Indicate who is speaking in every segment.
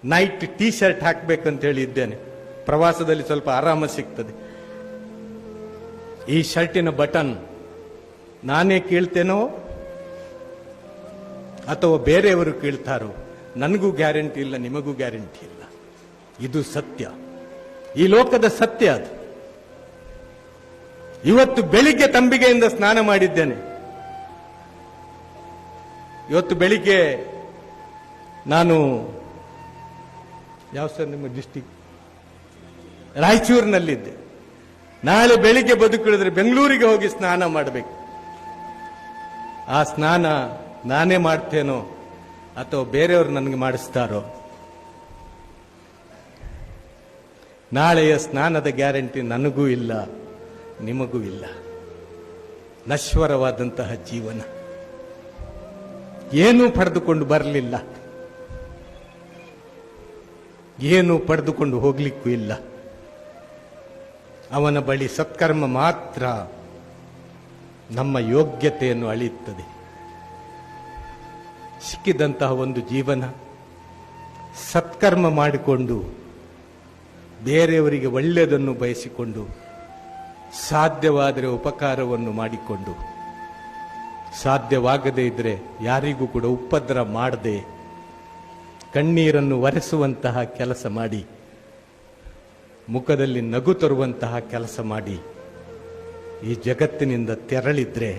Speaker 1: Night T shirt ಹಾಕ್ಬೇಕಂತ ಹೇಳಿ ಇದ್ದೇನೆ. ಪ್ರವಾಸದಲ್ಲಿ ಸ್ವಲ್ಪ ಆರಾಮ ಸಿಗ್ತದೆ. ಈ ಶರ್ಟಿನ ಬಟನ್ ನಾನೇ ಕೀಳ್ತೇನೋ ಅಥವಾ ಬೇರೆಯವರು ಕೀಳ್ತಾರೋ ನನಗೂ ಗ್ಯಾರಂಟಿ ಇಲ್ಲ, ನಿಮಗೂ ಗ್ಯಾರಂಟಿ ಇಲ್ಲ. ಇದು ಸತ್ಯ, ಈ ಲೋಕದ ಸತ್ಯ ಅದು. ಇವತ್ತು ಬೆಳಿಗ್ಗೆ ತಂಬಿಗೆಯಿಂದ ಸ್ನಾನ ಮಾಡಿದ್ದೇನೆ. ಇವತ್ತು ಬೆಳಿಗ್ಗೆ ನಾನು ಯಾವ ಸರ್ ನಿಮ್ಮ ಡಿಸ್ಟಿಕ್ ರಾಯಚೂರಿನಲ್ಲಿದ್ದೆ. ನಾಳೆ ಬೆಳಿಗ್ಗೆ ಬದುಕಿಳಿದ್ರೆ ಬೆಂಗಳೂರಿಗೆ ಹೋಗಿ ಸ್ನಾನ ಮಾಡಬೇಕು. ಆ ಸ್ನಾನ ನಾನೇ ಮಾಡ್ತೇನೋ ಅಥವಾ ಬೇರೆಯವರು ನನಗೆ ಮಾಡಿಸ್ತಾರೋ, ನಾಳೆಯ ಸ್ನಾನದ ಗ್ಯಾರಂಟಿ ನನಗೂ ಇಲ್ಲ, ನಿಮಗೂ ಇಲ್ಲ. ನಶ್ವರವಾದಂತಹ ಜೀವನ, ಏನೂ ಪಡೆದುಕೊಂಡು ಬರಲಿಲ್ಲ, ಏನೂ ಪಡೆದುಕೊಂಡು ಹೋಗ್ಲಿಕ್ಕೂ ಇಲ್ಲ. ಅವನ ಬಳಿ ಸತ್ಕರ್ಮ ಮಾತ್ರ ನಮ್ಮ ಯೋಗ್ಯತೆಯನ್ನು ಅಳೆಯುತ್ತದೆ. ಸಿಕ್ಕಿದಂತಹ ಒಂದು ಜೀವನ ಸತ್ಕರ್ಮ ಮಾಡಿಕೊಂಡು ಬೇರೆಯವರಿಗೆ ಒಳ್ಳೆಯದನ್ನು ಬಯಸಿಕೊಂಡು ಸಾಧ್ಯವಾದರೆ ಉಪಕಾರವನ್ನು ಮಾಡಿಕೊಂಡು, ಸಾಧ್ಯವಾಗದೇ ಇದ್ರೆ ಯಾರಿಗೂ ಕೂಡ ಉಪದ್ರ ಮಾಡದೆ ಕಣ್ಣೀರನ್ನು ಒರೆಸುವಂತಹ ಕೆಲಸ ಮಾಡಿ, ಮುಖದಲ್ಲಿ ನಗು ತರುವಂತಹ ಕೆಲಸ ಮಾಡಿ ಈ ಜಗತ್ತಿನಿಂದ ತೆರಳಿದ್ರೆ,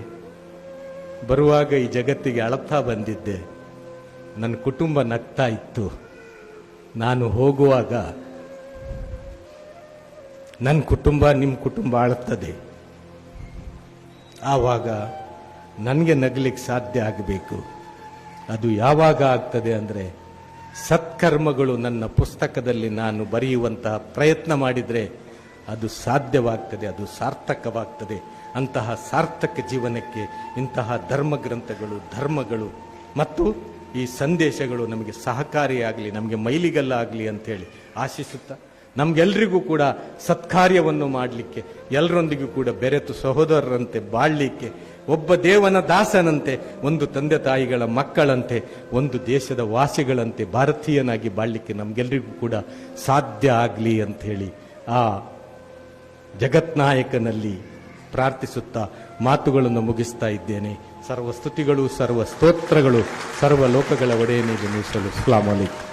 Speaker 1: ಬರುವಾಗ ಈ ಜಗತ್ತಿಗೆ ಅಳತಾ ಬಂದಿದ್ದೆ, ನನ್ನ ಕುಟುಂಬ ನಗ್ತಾ ಇತ್ತು, ನಾನು ಹೋಗುವಾಗ ನನ್ನ ಕುಟುಂಬ ನಿಮ್ಮ ಕುಟುಂಬ ಅಳುತ್ತದೆ, ಆವಾಗ ನನಗೆ ನಗಲಿಕ್ಕೆ ಸಾಧ್ಯ ಆಗಬೇಕು. ಅದು ಯಾವಾಗ ಆಗ್ತದೆ ಅಂದರೆ, ಸತ್ಕರ್ಮಗಳು ನನ್ನ ಪುಸ್ತಕದಲ್ಲಿ ನಾನು ಬರೆಯುವಂತಹ ಪ್ರಯತ್ನ ಮಾಡಿದರೆ ಅದು ಸಾಧ್ಯವಾಗ್ತದೆ, ಅದು ಸಾರ್ಥಕವಾಗ್ತದೆ. ಅಂತಹ ಸಾರ್ಥಕ ಜೀವನಕ್ಕೆ ಇಂತಹ ಧರ್ಮಗ್ರಂಥಗಳು, ಧರ್ಮಗಳು ಮತ್ತು ಈ ಸಂದೇಶಗಳು ನಮಗೆ ಸಹಕಾರಿಯಾಗಲಿ, ನಮಗೆ ಮೈಲಿಗಲ್ಲಾಗಲಿ ಅಂತೇಳಿ ಆಶಿಸುತ್ತಾ, ನಮಗೆಲ್ಲರಿಗೂ ಕೂಡ ಸತ್ಕಾರ್ಯವನ್ನು ಮಾಡಲಿಕ್ಕೆ, ಎಲ್ಲರೊಂದಿಗೂ ಕೂಡ ಬೆರೆತು ಸಹೋದರರಂತೆ ಬಾಳಲಿಕ್ಕೆ, ಒಬ್ಬ ದೇವನ ದಾಸನಂತೆ, ಒಂದು ತಂದೆ ತಾಯಿಗಳ ಮಕ್ಕಳಂತೆ, ಒಂದು ದೇಶದ ವಾಸಿಗಳಂತೆ ಭಾರತೀಯನಾಗಿ ಬಾಳಲಿಕ್ಕೆ ನಮಗೆಲ್ಲರಿಗೂ ಕೂಡ ಸಾಧ್ಯ ಆಗಲಿ ಅಂಥೇಳಿ ಆ ಜಗತ್ನಾಯಕನಲ್ಲಿ ಪ್ರಾರ್ಥಿಸುತ್ತಾ ಮಾತುಗಳನ್ನು ಮುಗಿಸ್ತಾ ಇದ್ದೇನೆ. ಸರ್ವ ಸ್ತುತಿಗಳು, ಸರ್ವ ಸ್ತೋತ್ರಗಳು ಸರ್ವ ಲೋಕಗಳ ಒಡೆಯನಿಗೆ ಮೀಸಲು. ಅಸ್ಸಲಾಮು ಅಲೈಕುಂ.